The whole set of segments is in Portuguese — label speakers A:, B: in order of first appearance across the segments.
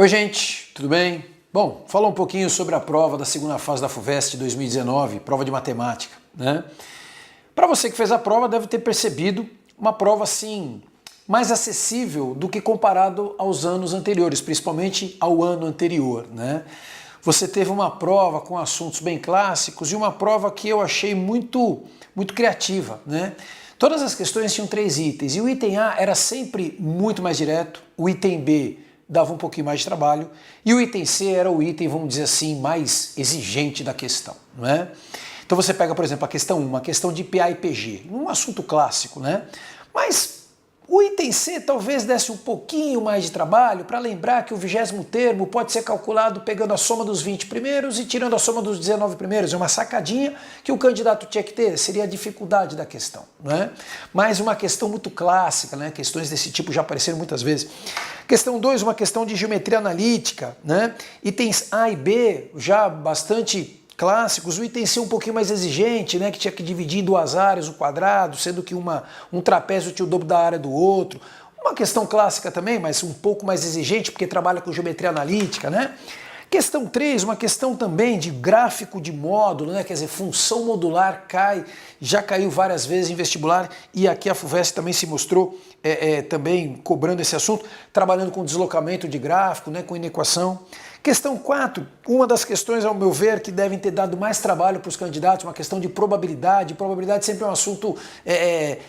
A: Oi gente, tudo bem? Bom, falar um pouquinho sobre a prova da segunda fase da FUVEST 2019, prova de matemática, né? Para você que fez a prova deve ter percebido uma prova assim mais acessível do que comparado aos anos anteriores, principalmente ao ano anterior, né? Você teve uma prova com assuntos bem clássicos e uma prova que eu achei muito criativa, né? Todas as questões tinham 3 itens e o item A era sempre muito mais direto, o item B dava um pouquinho mais de trabalho, e o item C era o item, vamos dizer assim, mais exigente da questão, não é? Então você pega, por exemplo, a questão 1, uma questão de PA e PG, um assunto clássico, né? Mas o item C talvez desse um pouquinho mais de trabalho para lembrar que o 20º termo pode ser calculado pegando a soma dos 20 primeiros e tirando a soma dos 19 primeiros. É uma sacadinha que o candidato tinha que ter, seria a dificuldade da questão, não é? Mas uma questão muito clássica, né? Questões desse tipo já apareceram muitas vezes. Questão 2, uma questão de geometria analítica, né? Itens A e B, já bastante clássicos. O item C um pouquinho mais exigente, né? Que tinha que dividir em 2 áreas o quadrado, sendo que um trapézio tinha o dobro da área do outro. Uma questão clássica também, mas um pouco mais exigente, porque trabalha com geometria analítica, né? Questão 3, uma questão também de gráfico de módulo, né? Quer dizer, função modular já caiu várias vezes em vestibular e aqui a FUVEST também se mostrou também cobrando esse assunto, trabalhando com deslocamento de gráfico, né? Com inequação. Questão 4, uma das questões, ao meu ver, que devem ter dado mais trabalho para os candidatos, uma questão de probabilidade. Probabilidade sempre é um assunto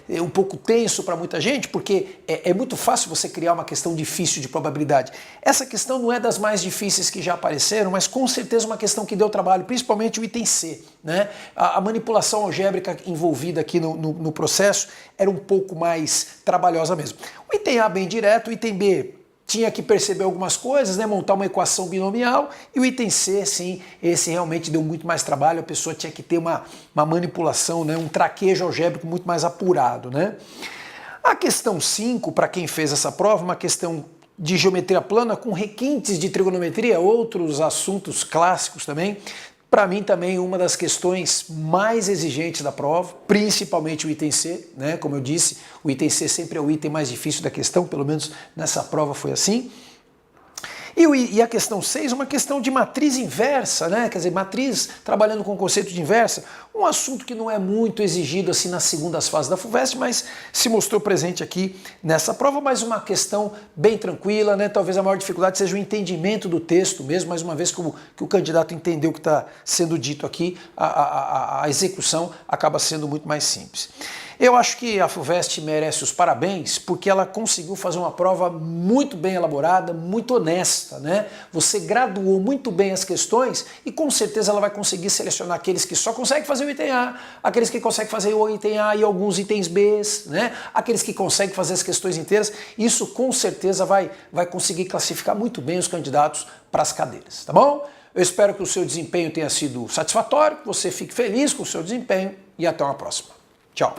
A: um pouco tenso para muita gente, porque é muito fácil você criar uma questão difícil de probabilidade. Essa questão não é das mais difíceis que já apareceram, mas com certeza uma questão que deu trabalho, principalmente o item C, né? A manipulação algébrica envolvida aqui no processo era um pouco mais trabalhosa mesmo. O item A bem direto, o item B tinha que perceber algumas coisas, né, montar uma equação binomial, e o item C, sim, esse realmente deu muito mais trabalho, a pessoa tinha que ter uma manipulação, né, um traquejo algébrico muito mais apurado, né. A questão 5, para quem fez essa prova, uma questão de geometria plana com requintes de trigonometria, outros assuntos clássicos também. Para mim também uma das questões mais exigentes da prova, principalmente o item C, né? Como eu disse, o item C sempre é o item mais difícil da questão, pelo menos nessa prova foi assim. E a questão 6, uma questão de matriz inversa, né? Quer dizer, matriz trabalhando com o conceito de inversa, um assunto que não é muito exigido assim nas segundas fases da FUVEST, mas se mostrou presente aqui nessa prova, mas uma questão bem tranquila, né? Talvez a maior dificuldade seja o entendimento do texto mesmo, mais uma vez que o candidato entendeu o que está sendo dito aqui, a execução acaba sendo muito mais simples. Eu acho que a FUVEST merece os parabéns porque ela conseguiu fazer uma prova muito bem elaborada, muito honesta, né? Você graduou muito bem as questões e com certeza ela vai conseguir selecionar aqueles que só conseguem fazer o item A, aqueles que conseguem fazer o item A e alguns itens B, né? Aqueles que conseguem fazer as questões inteiras. Isso com certeza vai conseguir classificar muito bem os candidatos para as cadeiras, tá bom? Eu espero que o seu desempenho tenha sido satisfatório, que você fique feliz com o seu desempenho e até uma próxima. Tchau!